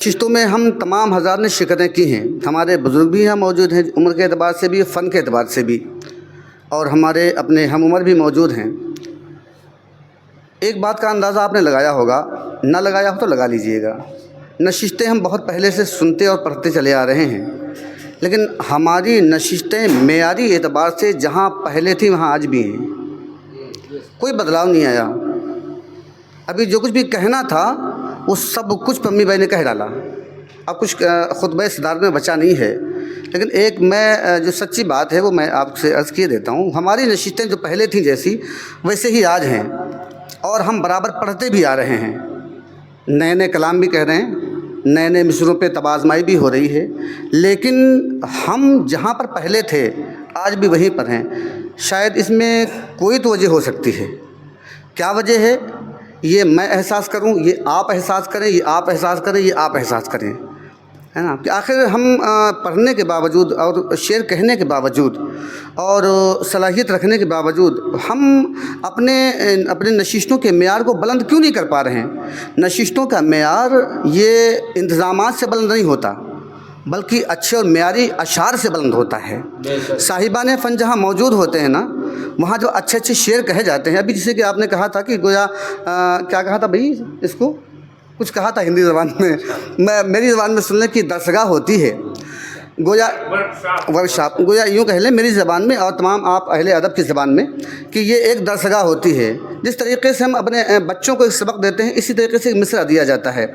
نشستوں میں ہم تمام حضرات نے شرکتیں کی ہیں. ہمارے بزرگ بھی یہاں موجود ہیں، عمر کے اعتبار سے بھی، فن کے اعتبار سے بھی، اور ہمارے اپنے ہم عمر بھی موجود ہیں. ایک بات کا اندازہ آپ نے لگایا ہوگا، نہ لگایا ہو تو لگا لیجئے گا. نشستیں ہم بہت پہلے سے سنتے اور پڑھتے چلے آ رہے ہیں، لیکن ہماری نشستیں معیاری اعتبار سے جہاں پہلے تھیں وہاں آج بھی ہیں. کوئی بدلاؤ نہیں آیا. ابھی جو کچھ بھی کہنا تھا وہ سب کچھ پمی بھائی نے کہہ ڈالا. اب کچھ خطبہ صدارت میں بچا نہیں ہے. لیکن ایک میں جو سچی بات ہے وہ میں آپ سے عرض کیے دیتا ہوں. ہماری نشستیں جو پہلے تھیں جیسی ویسے ہی آج ہیں، اور ہم برابر پڑھتے بھی آ رہے ہیں. نئے نئے کلام بھی کہہ رہے ہیں، نئے نئے مصروں پہ تبازمائی بھی ہو رہی ہے، لیکن ہم جہاں پر پہلے تھے آج بھی وہیں پر ہیں. شاید اس میں کوئی تو وجہ ہو سکتی ہے. کیا وجہ ہے؟ یہ میں احساس کروں، یہ آپ احساس کریں، یہ آپ احساس کریں، یہ آپ احساس کریں، ہے نا. کہ آخر ہم پڑھنے کے باوجود اور شعر کہنے کے باوجود اور صلاحیت رکھنے کے باوجود ہم اپنے نشستوں کے معیار کو بلند کیوں نہیں کر پا رہے ہیں؟ نشستوں کا معیار یہ انتظامات سے بلند نہیں ہوتا، بلکہ اچھے اور معیاری اشعار سے بلند ہوتا ہے. صاحبان فن جہاں موجود ہوتے ہیں نا، وہاں جو اچھے اچھے شعر کہے جاتے ہیں. ابھی جیسے کہ آپ نے کہا تھا کہ گویا کیا کہا تھا بھائی، اس کو کچھ کہا تھا ہندی زبان میں میری زبان میں سننے کی درسگاہ ہوتی ہے، گویا ورکشاپ، گویا یوں کہہ لیں میری زبان میں اور تمام آپ اہل ادب کی زبان میں، کہ یہ ایک درسگاہ ہوتی ہے. جس طریقے سے ہم اپنے بچوں کو ایک سبق دیتے ہیں، اسی طریقے سے ایک مصرع دیا جاتا ہے.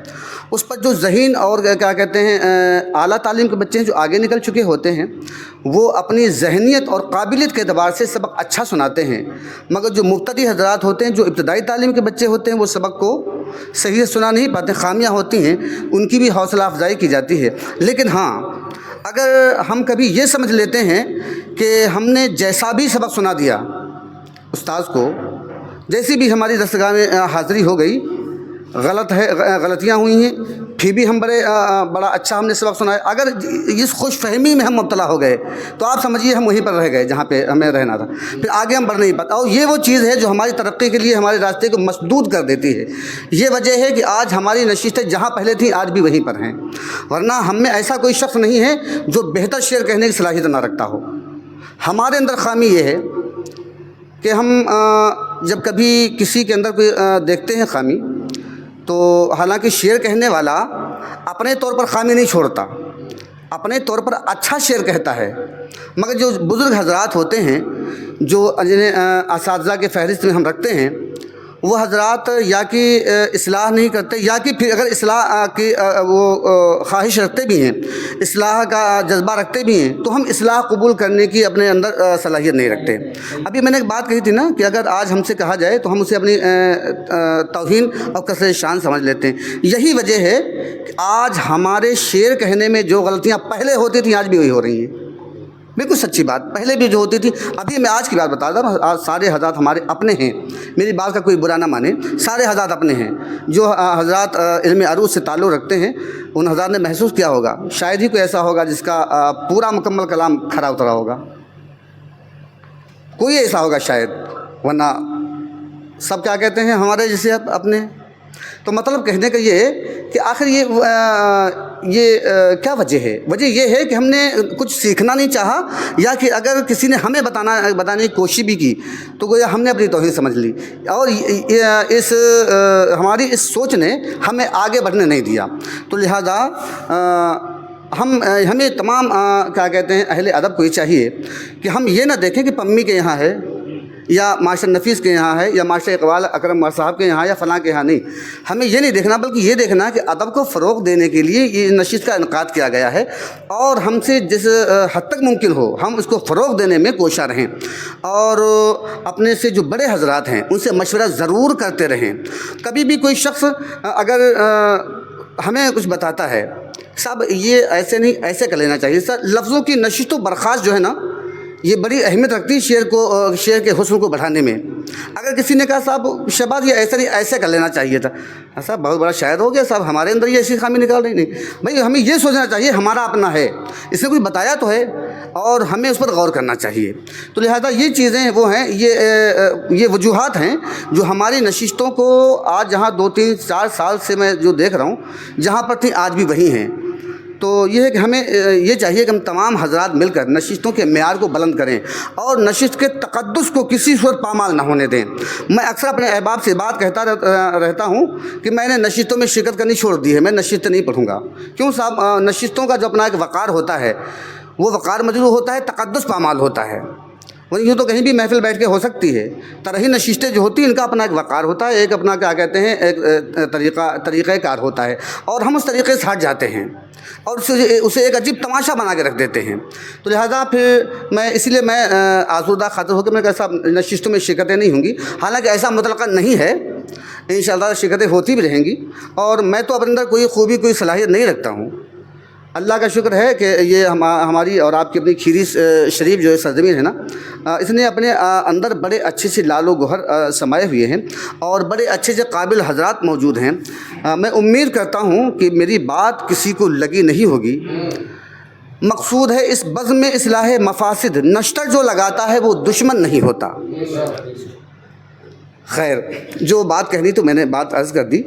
اس پر جو ذہین اور کیا کہتے ہیں اعلیٰ تعلیم کے بچے ہیں جو آگے نکل چکے ہوتے ہیں، وہ اپنی ذہنیت اور قابلیت کے اعتبار سے سبق اچھا سناتے ہیں. مگر جو مبتدی حضرات ہوتے ہیں، جو ابتدائی تعلیم کے بچے ہوتے ہیں، وہ سبق کو صحیح سے سنا نہیں پاتے، خامیاں ہوتی ہیں. ان کی بھی حوصلہ افزائی کی جاتی ہے. لیکن ہاں، اگر ہم کبھی یہ سمجھ لیتے ہیں کہ ہم نے جیسا بھی سبق سنا دیا استاذ کو، جیسی بھی ہماری درسگاہ میں حاضری ہو گئی، غلط ہے، غلطیاں ہوئی ہیں، پھر بھی ہم بڑا اچھا ہم نے سبق سنایا، اگر اس خوش فہمی میں ہم مبتلا ہو گئے تو آپ سمجھیے ہم وہیں پر رہ گئے جہاں پہ ہمیں رہنا تھا. پھر آگے ہم بڑھ نہیں پاتے. اور یہ وہ چیز ہے جو ہماری ترقی کے لیے ہمارے راستے کو مسدود کر دیتی ہے. یہ وجہ ہے کہ آج ہماری نشستیں جہاں پہلے تھیں آج بھی وہیں پر ہیں. ورنہ ہم میں ایسا کوئی شخص نہیں ہے جو بہتر شعر کہنے کی صلاحیت نہ رکھتا ہو. ہمارے اندر خامی یہ ہے کہ ہم جب کبھی کسی کے اندر کوئی دیکھتے ہیں خامی، تو حالانکہ شعر کہنے والا اپنے طور پر خامی نہیں چھوڑتا، اپنے طور پر اچھا شعر کہتا ہے. مگر جو بزرگ حضرات ہوتے ہیں، جو جنہیں اساتذہ کے فہرست میں ہم رکھتے ہیں، وہ حضرات یا کہ اصلاح نہیں کرتے، یا کہ پھر اگر اصلاح کی وہ خواہش رکھتے بھی ہیں، اصلاح کا جذبہ رکھتے بھی ہیں، تو ہم اصلاح قبول کرنے کی اپنے اندر صلاحیت نہیں رکھتے. ابھی میں نے ایک بات کہی تھی نا کہ اگر آج ہم سے کہا جائے تو ہم اسے اپنی توہین اور کثرت شان سمجھ لیتے ہیں. یہی وجہ ہے کہ آج ہمارے شعر کہنے میں جو غلطیاں پہلے ہوتی تھیں آج بھی وہی ہو رہی ہیں. بالکل سچی بات، پہلے بھی جو ہوتی تھی. ابھی میں آج کی بات بتا رہا ہوں. آج سارے حضرات ہمارے اپنے ہیں، میری بات کا کوئی برا نہ مانے، سارے حضرات اپنے ہیں. جو حضرات علم عروض سے تعلق رکھتے ہیں، ان حضرات نے محسوس کیا ہوگا. شاید ہی کوئی ایسا ہوگا جس کا پورا مکمل کلام کھرا اترا ہوگا، کوئی ایسا ہوگا شاید. ورنہ سب کیا کہتے ہیں ہمارے جیسے اپنے. تو مطلب کہنے کا یہ ہے کہ آخر یہ کیا وجہ ہے؟ وجہ یہ ہے کہ ہم نے کچھ سیکھنا نہیں چاہا، یا کہ اگر کسی نے ہمیں بتانے کی کوشش بھی کی تو گویا ہم نے اپنی توہین سمجھ لی، اور ہماری اس سوچ نے ہمیں آگے بڑھنے نہیں دیا. تو لہذا ہمیں تمام کیا کہتے ہیں اہل ادب کو یہ چاہیے کہ ہم یہ نہ دیکھیں کہ پمی کے یہاں ہے، یا ماسٹر نفیس کے یہاں ہے، یا ماسٹر اقبال اکرم صاحب کے یہاں، یا فلاں کے یہاں. نہیں، ہمیں یہ نہیں دیکھنا، بلکہ یہ دیکھنا کہ ادب کو فروغ دینے کے لیے یہ نشست کا انعقاد کیا گیا ہے، اور ہم سے جس حد تک ممکن ہو ہم اس کو فروغ دینے میں کوشاں رہیں، اور اپنے سے جو بڑے حضرات ہیں ان سے مشورہ ضرور کرتے رہیں. کبھی بھی کوئی شخص اگر ہمیں کچھ بتاتا ہے، صاحب یہ ایسے نہیں، ایسے کر لینا چاہیے، سر لفظوں کی نشست و برخاست جو ہے نا، یہ بڑی اہمیت رکھتی ہے شعر کے حسن کو بڑھانے میں. اگر کسی نے کہا صاحب شہباز یہ ایسا نہیں ایسے کر لینا چاہیے تھا، صاحب بہت بڑا شاعر ہو گیا صاحب، ہمارے اندر یہ ایسی خامی نکال رہی نہیں بھائی، ہمیں یہ سوچنا چاہیے ہمارا اپنا ہے، اس نے کوئی بتایا تو ہے اور ہمیں اس پر غور کرنا چاہیے۔ تو لہذا یہ چیزیں وہ ہیں، یہ وجوہات ہیں جو ہماری نشستوں کو آج جہاں 2-3-4 سال سے میں جو دیکھ رہا ہوں جہاں پر تھیں آج بھی وہی ہیں۔ تو یہ ہے کہ ہمیں یہ چاہیے کہ ہم تمام حضرات مل کر نشستوں کے معیار کو بلند کریں اور نشست کے تقدس کو کسی صورت پامال نہ ہونے دیں۔ میں اکثر اپنے احباب سے بات کہتا رہتا ہوں کہ میں نے نشستوں میں شرکت کرنی چھوڑ دی ہے، میں نشست نہیں پڑھوں گا۔ کیوں صاحب؟ نشستوں کا جو اپنا ایک وقار ہوتا ہے وہ وقار مجروح ہوتا ہے، تقدس پامال ہوتا ہے۔ وہ یوں تو کہیں بھی محفل بیٹھ کے ہو سکتی ہے، طرحی نشستیں جو ہوتی ہیں ان کا اپنا ایک وقار ہوتا ہے، ایک اپنا کیا کہتے ہیں ایک طریقہ کار ہوتا ہے، اور ہم اس طریقے سے ہٹ جاتے ہیں اور اسے ایک عجیب تماشا بنا کے رکھ دیتے ہیں۔ تو لہٰذا پھر اسی لیے میں آزردہ خاطر ہو کے میں کہا صاحب نشستوں میں شرکتیں نہیں ہوں گی، حالانکہ ایسا مطلقاً نہیں ہے، انشاءاللہ شرکتیں ہوتی بھی رہیں گی، اور میں تو اپنے اندر کوئی خوبی کوئی صلاحیت نہیں رکھتا ہوں۔ اللہ کا شکر ہے کہ یہ ہماری اور آپ کی اپنی کھیری شریف جو ہے سرزمین ہے نا، اس نے اپنے اندر بڑے اچھے سے لال و گوہر سمائے ہوئے ہیں اور بڑے اچھے سے قابل حضرات موجود ہیں۔ میں امید کرتا ہوں کہ میری بات کسی کو لگی نہیں ہوگی۔ مقصود ہے اس بزم میں اصلاح مفاسد، نشتر جو لگاتا ہے وہ دشمن نہیں ہوتا۔ خیر، جو بات کہنی تو میں نے بات عرض کر دی۔